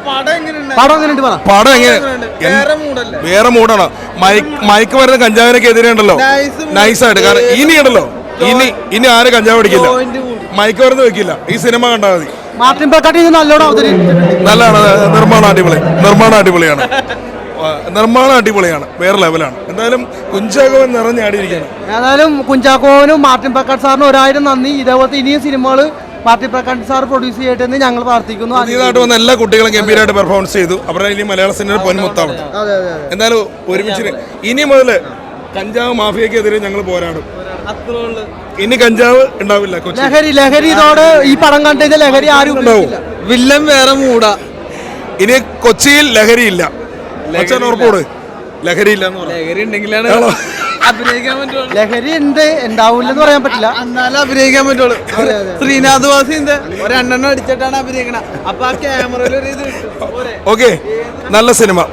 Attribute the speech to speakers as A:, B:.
A: പടം എങ്ങനെ വേറെ മൂടാണ്. മയക്ക് വരുന്ന കഞ്ചാവിനൊക്കെ എതിരെ ഉണ്ടല്ലോ, നൈസായിട്ട്. കാരണം ഇനിയുണ്ടല്ലോ, ഇനി ആരും കഞ്ചാവ് പിടിക്കില്ല, മയക്ക് വരുന്ന വെക്കില്ല. ഈ സിനിമ കണ്ടാൽ മതി.
B: മാർട്ടിൻ പക്കാട്ടി
A: നല്ലതാണ്. നിർമ്മാണം അടിപൊളിയാണ്, വേറെ ലെവലാണ്. എന്തായാലും കുഞ്ചാക്കോവൻ നിറഞ്ഞാടിയിരിക്കുകയാണ്.
B: ഏതായാലും കുഞ്ചാക്കോവനും മാർട്ടിൻ പക്കാട്ട് സാറിന് 1000 നന്ദി. ഇതേപോലത്തെ ഇനിയും സിനിമകൾ മാർട്ടിൻ പക്കാട്ട് സാർ പ്രൊഡ്യൂസ് ചെയ്യട്ടെ എന്ന് ഞങ്ങൾ പ്രാർത്ഥിക്കുന്നു.
A: പുതിയതായിട്ട് വന്ന എല്ലാ കുട്ടികളും ഗംഭീരമായിട്ട് പെർഫോമൻസ് ചെയ്തു. അവരുടെ ഇനി മലയാള സിനിമ പൊന്മുത്താണ്. എന്തായാലും ഒരുമിച്ച് ഇനി മുതൽ കഞ്ചാവ് മാഫിയക്കെതിരെ ഞങ്ങൾ പോരാടും. ഇനി കഞ്ചാവ് ഉണ്ടാവില്ല.
B: ലഹരി ഇതോടെ ഈ പടം കണ്ടു ലഹരി ആരും ഉണ്ടാവും.
C: വില്ലൻ വേറെ മൂടാ.
A: ഇനി കൊച്ചിയിൽ ലഹരിയില്ല. ഉറപ്പോട് ലഹരി ഇല്ല.
C: ലഹരി ഉണ്ടെങ്കിലാണ് അഭിനയിക്കാൻ പറ്റുള്ളൂ.
B: ലഹരി ഉണ്ടാവില്ലെന്ന് പറയാൻ പറ്റില്ല,
C: എന്നാലും അഭിനയിക്കാൻ പറ്റുള്ളൂ. ശ്രീനാഥ് വാസിന്റെ ഒരെണ്ണം അടിച്ചിട്ടാണ് അഭിനയിക്കണം. അപ്പൊ ആ ക്യാമറയിൽ ഒരു ഇത്.
A: ഓക്കെ, നല്ല സിനിമ.